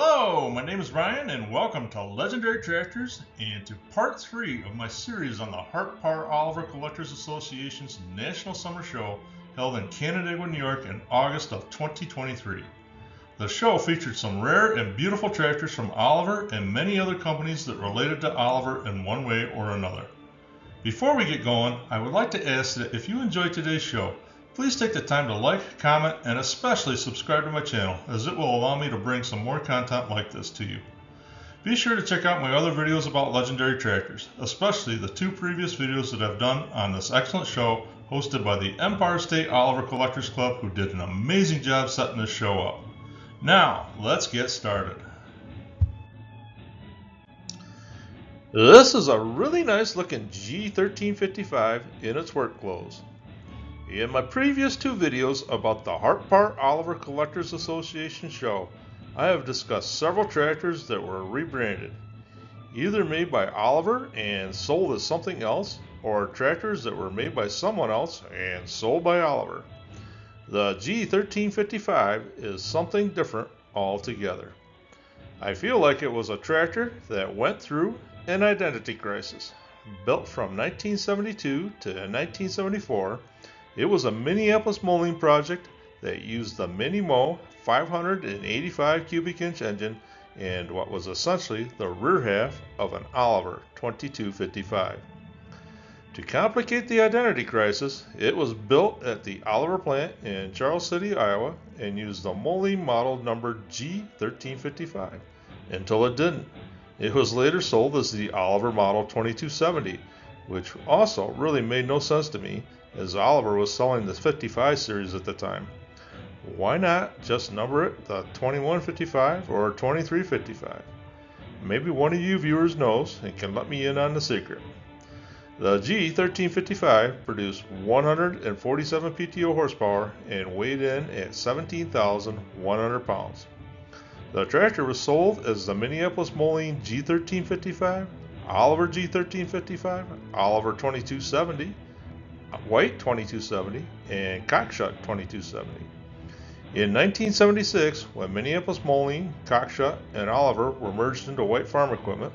Hello, my name is Ryan and welcome to Legendary Tractors and to part 3 of my series on the Hart-Parr Oliver Collectors Association's National Summer Show held in Canandaigua, New York in August of 2023. The show featured some rare and beautiful tractors from Oliver and many other companies that related to Oliver in one way or another. Before we get going, I would like to ask that if you enjoyed today's show, please take the time to like, comment, and especially subscribe to my channel, as it will allow me to bring some more content like this to you. Be sure to check out my other videos about legendary tractors, especially the 2 previous videos that I've done on this excellent show hosted by the Empire State Oliver Collectors Club, who did an amazing job setting this show up. Now, let's get started. This is a really nice looking G1355 in its work clothes. In my previous 2 videos about the Hart-Parr Oliver Collectors Association show, I have discussed several tractors that were rebranded, either made by Oliver and sold as something else, or tractors that were made by someone else and sold by Oliver. The G1355 is something different altogether. I feel like it was a tractor that went through an identity crisis. Built from 1972 to 1974, it was a Minneapolis molding project that used the Mini-Mo 585 cubic inch engine and what was essentially the rear half of an Oliver 2255. To complicate the identity crisis, it was built at the Oliver plant in Charles City, Iowa, and used the molding model number G1355 until it didn't. It was later sold as the Oliver model 2270, which also really made no sense to me, as Oliver was selling the 55 series at the time. Why not just number it the 2155 or 2355? Maybe one of you viewers knows and can let me in on the secret. The G1355 produced 147 PTO horsepower and weighed in at 17,100 pounds. The tractor was sold as the Minneapolis molding G1355, Oliver G1355, Oliver 2270, White 2270, and Cockshut 2270. In 1976, when Minneapolis molding, Cockshut, and Oliver were merged into White Farm Equipment,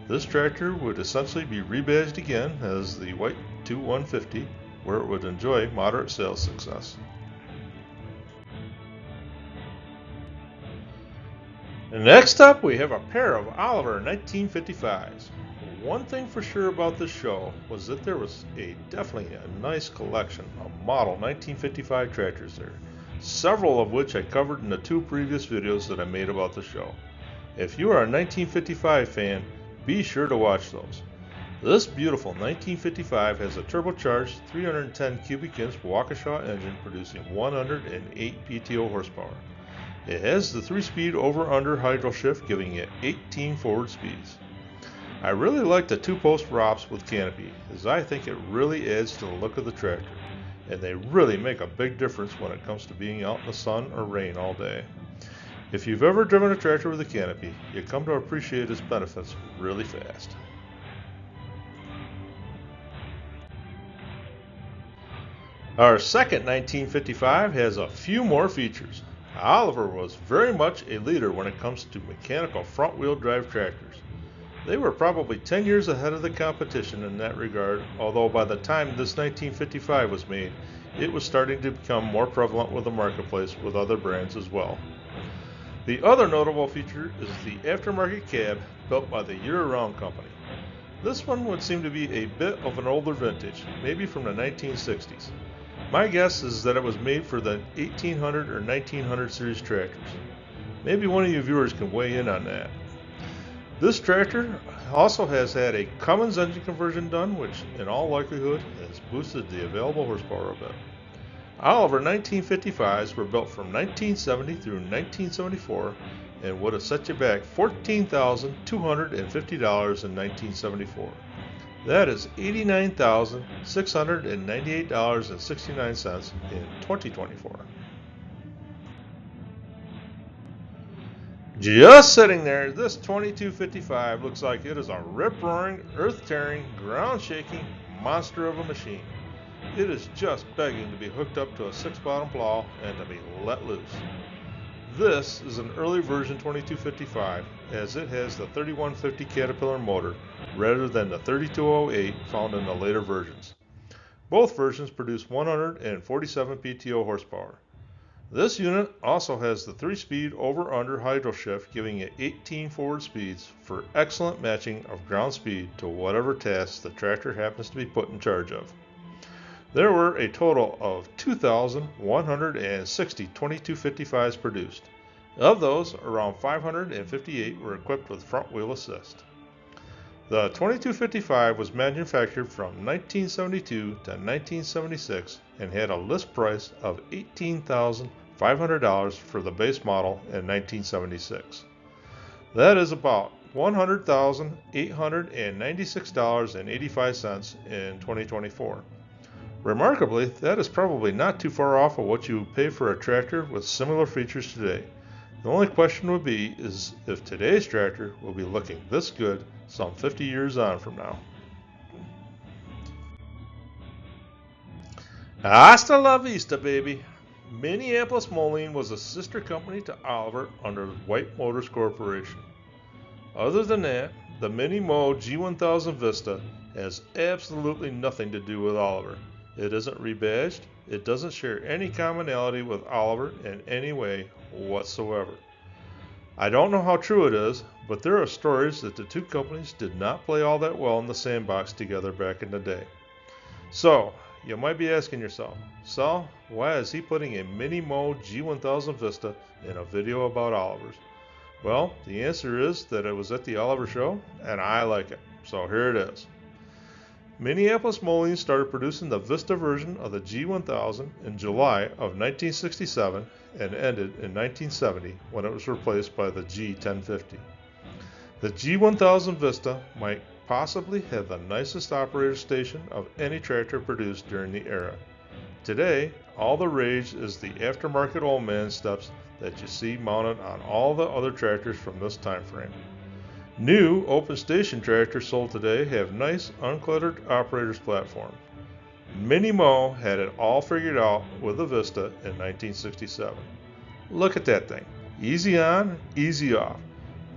this tractor would essentially be rebadged again as the White 2150, where it would enjoy moderate sales success. Next up, we have a pair of Oliver 1955s. One thing for sure about this show was that there was definitely a nice collection of model 1955 tractors there, several of which I covered in the 2 previous videos that I made about the show. If you are a 1955 fan, be sure to watch those. This beautiful 1955 has a turbocharged 310 cubic inch Waukesha engine producing 108 PTO horsepower. It has the 3-speed over-under hydro shift, giving it 18 forward speeds. I really like the 2-post ROPS with canopy, as I think it really adds to the look of the tractor, and they really make a big difference when it comes to being out in the sun or rain all day. If you've ever driven a tractor with a canopy, you come to appreciate its benefits really fast. Our second 1955 has a few more features. Oliver was very much a leader when it comes to mechanical front-wheel drive tractors. They were probably 10 years ahead of the competition in that regard, although by the time this 1955 was made, it was starting to become more prevalent with the marketplace with other brands as well. The other notable feature is the aftermarket cab built by the Year-Round Company. This one would seem to be a bit of an older vintage, maybe from the 1960s. My guess is that it was made for the 1800 or 1900 series tractors. Maybe one of you viewers can weigh in on that. This tractor also has had a Cummins engine conversion done, which in all likelihood has boosted the available horsepower a bit. Oliver 1955s were built from 1970 through 1974 and would have set you back $14,250 in 1974. That is $89,698.69 in 2024. Just sitting there, this 2255 looks like it is a rip-roaring, earth-tearing, ground-shaking monster of a machine. It is just begging to be hooked up to a 6-bottom plow and to be let loose. This is an early version 2255 as it has the 3150 Caterpillar motor rather than the 3208 found in the later versions. Both versions produce 147 PTO horsepower. This unit also has the 3-speed over-under hydro shift, giving it 18 forward speeds for excellent matching of ground speed to whatever task the tractor happens to be put in charge of. There were a total of 2,160 2255s produced. Of those, around 558 were equipped with front wheel assist. The 2255 was manufactured from 1972 to 1976 and had a list price of $18,500 for the base model in 1976. That is about $100,896.85 in 2024. Remarkably, that is probably not too far off of what you would pay for a tractor with similar features today. The only question would be is if today's tractor will be looking this good some 50 years on from now. Hasta la vista, baby. Minneapolis Moline was a sister company to Oliver under White Motors Corporation. Other than that, the Mini Mo G1000 Vista has absolutely nothing to do with Oliver. It isn't rebadged. It doesn't share any commonality with Oliver in any way whatsoever. I don't know how true it is, but there are stories that the two companies did not play all that well in the sandbox together back in the day. So, you might be asking yourself, Sal, why is he putting a Mini Mo G1000 Vista in a video about Oliver's? Well, the answer is that it was at the Oliver Show, and I like it. So here it is. Minneapolis Moline started producing the Vista version of the G1000 in July of 1967 and ended in 1970 when it was replaced by the G1050. The G1000 Vista might possibly have the nicest operator station of any tractor produced during the era. Today, all the rage is the aftermarket old man steps that you see mounted on all the other tractors from this time frame. New open station tractors sold today have nice uncluttered operators platform. Mini Mo had it all figured out with the Vista in 1967. Look at that thing. Easy on, easy off.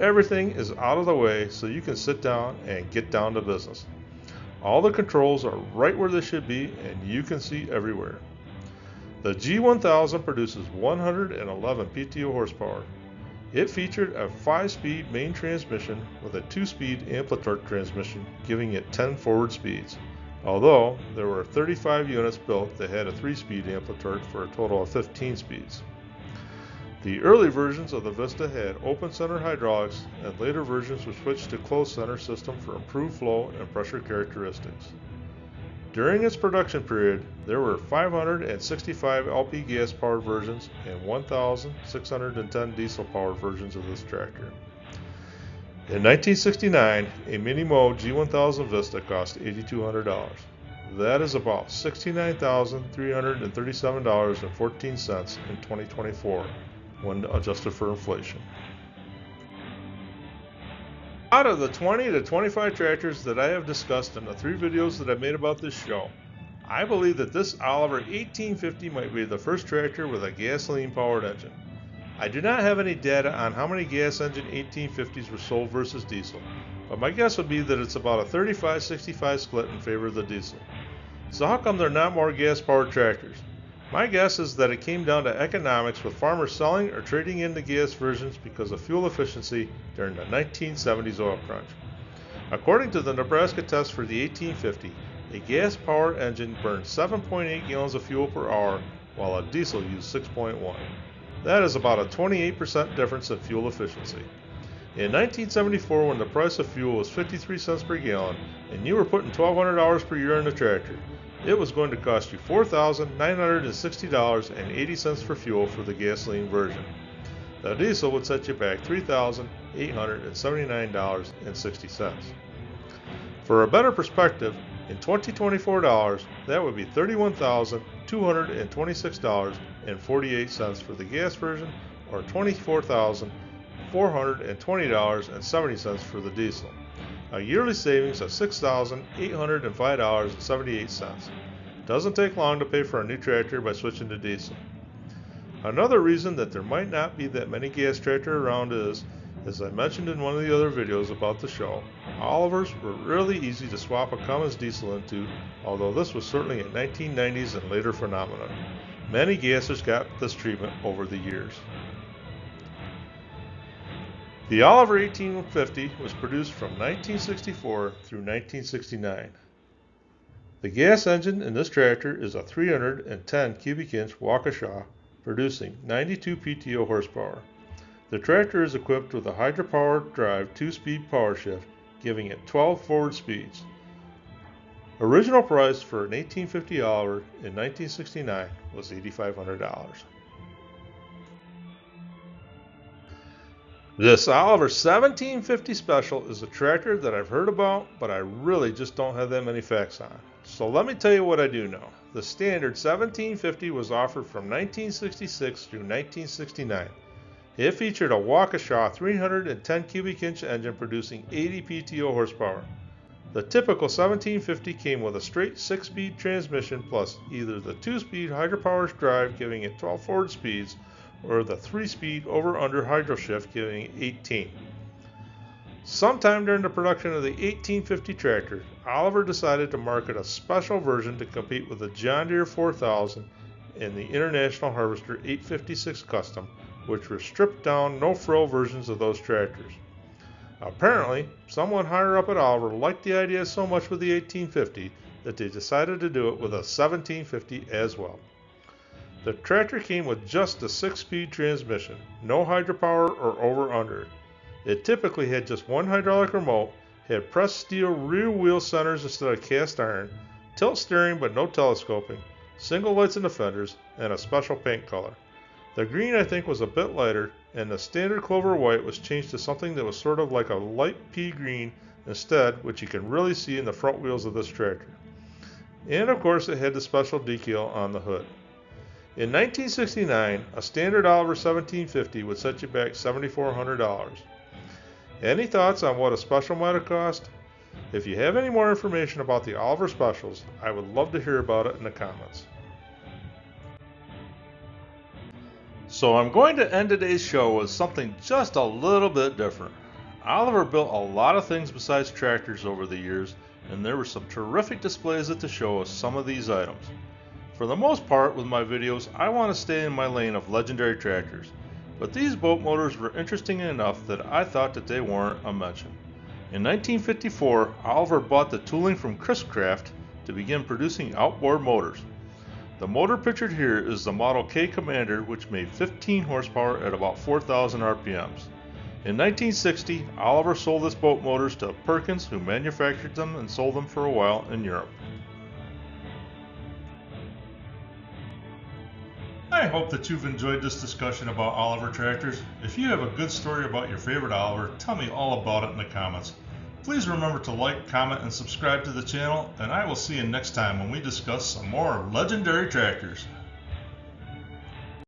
Everything is out of the way so you can sit down and get down to business. All the controls are right where they should be and you can see everywhere. The G1000 produces 111 PTO horsepower. It featured a 5-speed main transmission with a 2-speed amplitorque transmission, giving it 10 forward speeds, although there were 35 units built that had a 3-speed amplitorque for a total of 15 speeds. The early versions of the Vista had open center hydraulics, and later versions were switched to closed center system for improved flow and pressure characteristics. During its production period, there were 565 LP gas-powered versions and 1,610 diesel-powered versions of this tractor. In 1969, a Mini Mo G1000 Vista cost $8,200. That is about $69,337.14 in 2024 when adjusted for inflation. Out of the 20 to 25 tractors that I have discussed in the 3 videos that I made about this show, I believe that this Oliver 1850 might be the first tractor with a gasoline-powered engine. I do not have any data on how many gas engine 1850s were sold versus diesel, but my guess would be that it's about a 35-65 split in favor of the diesel. So how come there are not more gas-powered tractors? My guess is that it came down to economics, with farmers selling or trading in the gas versions because of fuel efficiency during the 1970s oil crunch. According to the Nebraska test for the 1850, a gas-powered engine burned 7.8 gallons of fuel per hour, while a diesel used 6.1. That is about a 28% difference in fuel efficiency. In 1974, when the price of fuel was 53 cents per gallon and you were putting $1,200 per year in the tractor, it was going to cost you $4,960.80 for fuel for the gasoline version. The diesel would set you back $3,879.60. For a better perspective, in 2024 dollars, that would be $31,226.48 for the gas version, or $24,420.70 for the diesel. A yearly savings of $6,805.78. Doesn't take long to pay for a new tractor by switching to diesel. Another reason that there might not be that many gas tractors around is, as I mentioned in one of the other videos about the show, Olivers were really easy to swap a Cummins diesel into, although this was certainly a 1990s and later phenomenon. Many gassers got this treatment over the years. The Oliver 1850 was produced from 1964 through 1969. The gas engine in this tractor is a 310 cubic inch HPOCA producing 92 PTO horsepower. The tractor is equipped with a hydropower drive 2-speed power shift, giving it 12 forward speeds. Original price for an 1850 Oliver in 1969 was $8,500. This Oliver 1750 Special is a tractor that I've heard about, but I really just don't have that many facts on. So let me tell you what I do know. The standard 1750 was offered from 1966 through 1969. It featured a Waukesha 310 cubic inch engine producing 80 PTO horsepower. The typical 1750 came with a straight 6-speed transmission plus either the 2-speed hydropower drive giving it 12 forward speeds or the 3-speed over-under hydro shift giving it 18. Sometime during the production of the 1850 tractor, Oliver decided to market a special version to compete with the John Deere 4000 and the International Harvester 856 Custom, which were stripped down, no-frill versions of those tractors. Apparently, someone higher up at Oliver liked the idea so much with the 1850 that they decided to do it with a 1750 as well. The tractor came with just a 6-speed transmission, no hydropower or over-under. It typically had just one hydraulic remote, had pressed steel rear wheel centers instead of cast iron, tilt steering but no telescoping, single lights in the fenders, and a special paint color. The green I think was a bit lighter, and the standard clover white was changed to something that was sort of like a light pea green instead, which you can really see in the front wheels of this tractor. And of course it had the special decal on the hood. In 1969, a standard Oliver 1750 would set you back $7,400. Any thoughts on what a special might have cost? If you have any more information about the Oliver specials, I would love to hear about it in the comments. So I'm going to end today's show with something just a little bit different. Oliver built a lot of things besides tractors over the years, and there were some terrific displays at the show of some of these items. For the most part with my videos, I want to stay in my lane of legendary tractors, but these boat motors were interesting enough that I thought that they warrant a mention. In 1954, Oliver bought the tooling from Chris-Craft to begin producing outboard motors. The motor pictured here is the Model K Commander, which made 15 horsepower at about 4,000 RPMs. In 1960, Oliver sold this boat motors to Perkins, who manufactured them and sold them for a while in Europe. I hope that you've enjoyed this discussion about Oliver tractors. If you have a good story about your favorite Oliver, tell me all about it in the comments. Please remember to like, comment, and subscribe to the channel, and I will see you next time when we discuss some more legendary tractors.